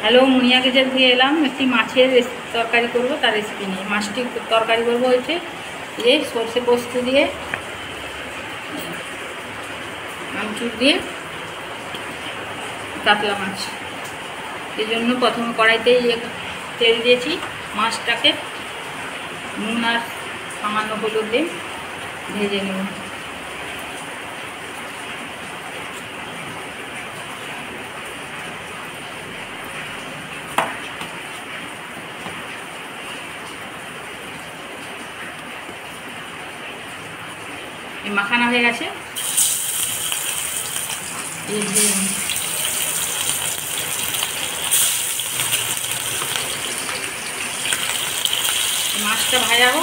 Hello, মুনিয়া kitchen থেকে এলাম। একটি মাছের তরকারি করব, তার রেসিপি নিয়ে। মাছটি তরকারি করব হচ্ছে যে সর্ষে পোস্ত দিয়ে, আমচুর দিয়ে কাতলা মাছ। এই জন্য প্রথমে কড়াইতে তেল দিয়েছি। মাছটাকে নুন আর সামান্য হলুদ দিয়ে ভেজে নেব। এই মাখানা হয়ে গেছে। এই যে মাছটা ভাজাবো।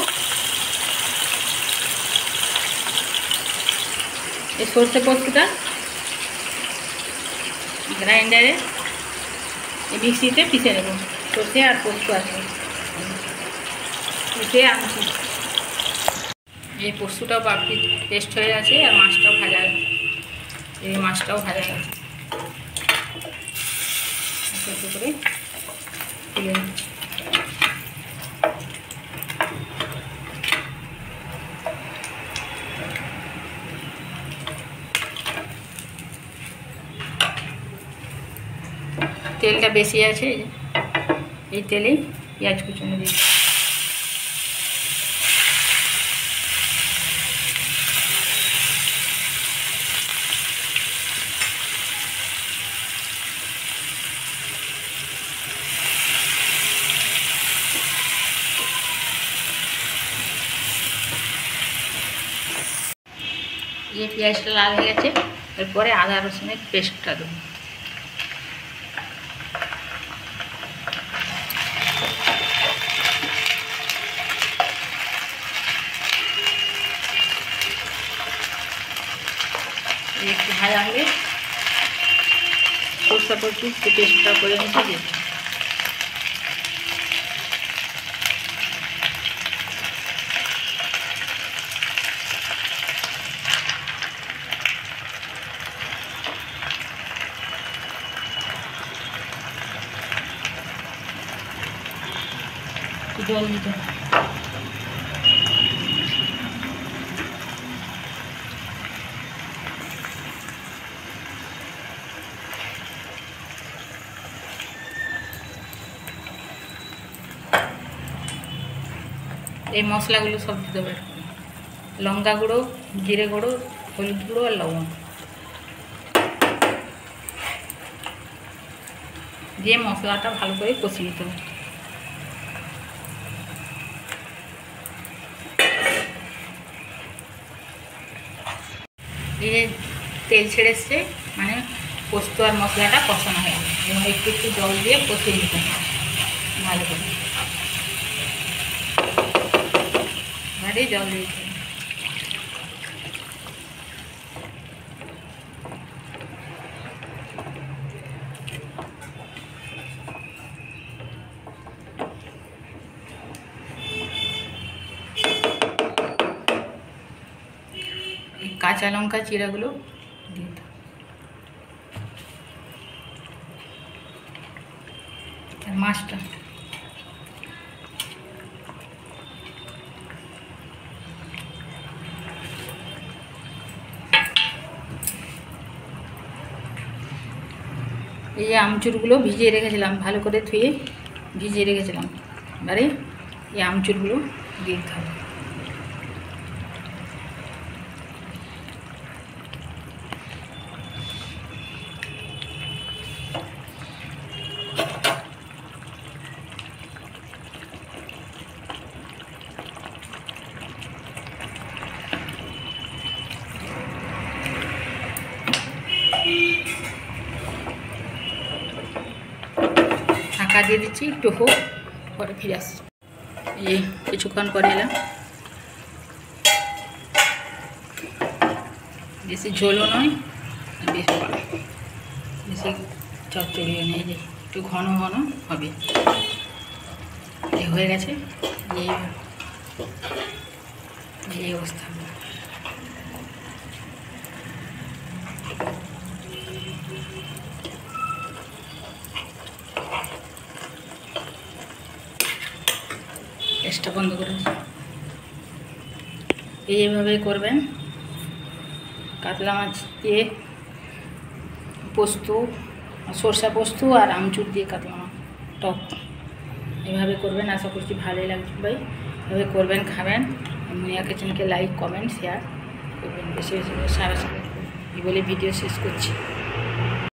এই সর্ষে পোস্তটা গ্রাইন্ডারে মিক্সিতে পিষে নেব। সর্ষে আর পোস্ত আছে, পিষে আনছি। এই পোস্তটাও বাকি পেস্ট হয়ে গেছে, আর মাছটাও ভাজা গেছে। এই মাছটাও ভাজা গেছে, একটু করে তুলে নিচ্ছি। তেলটা বেশি আছে, এই তেলেই পেঁয়াজ কুচুনো দিচ্ছি। এই পেঁয়াজটা লাল হয়ে গেছে, এরপরে আদা রসুনের পেস্টটা দেবো। একটু ভাজা হলে সরষে পোস্ত পেস্টটা করে নিতে দিই। জল দিতে এই মশলাগুলো সব দিতে হবে। লঙ্কা গুঁড়ো, জিরে গুঁড়ো, হলুদ গুঁড়ো আর লবণ দিয়ে মশলাটা ভালো করে কষিয়ে দিতে হবে। এই তেল ছেড়ে এসছে, মানে পোস্ত আর মশলাটা কষানো হয়ে গেছে। এবং একটু একটু জল দিয়ে কষিয়ে নিতে হবে ভালো করে। ভারী জল দিতে হবে। কাঁচা লঙ্কা চিরাগুলো দিয়ে দাও। মাছটা এই যে আমচুরগুলো ভিজিয়ে রেখেছিলাম, ভালো করে ধুয়ে ভিজিয়ে রেখেছিলাম। এবারে এই আমচুরগুলো দিয়ে দিতে হবে। ঢাকা দিয়ে দিচ্ছি, একটু হোক, পরে ফিরে আসছি। এই কিছুক্ষণ পরে এলাম। বেশি ঝোলও নয়, বেশি চচ্চড়িও নেই, যে একটু ঘন ঘন হবে। হয়ে গেছে এই অবস্থা। গ্যাসটা বন্ধ করে এইভাবে করবেন। কাতলা মাছ দিয়ে পোস্ত, সরষা পোস্ত আর আমচুর দিয়ে কাতলা মাছ টক এভাবে করবেন। আশা করছি ভালোই লাগবে ভাই, এভাবে করবেন, খাবেন। মুনিয়া কিচেনকে লাইক, কমেন্ট, শেয়ার করবেন বেশি বেশি, সারা সারা বলে ভিডিও শেষ করছি।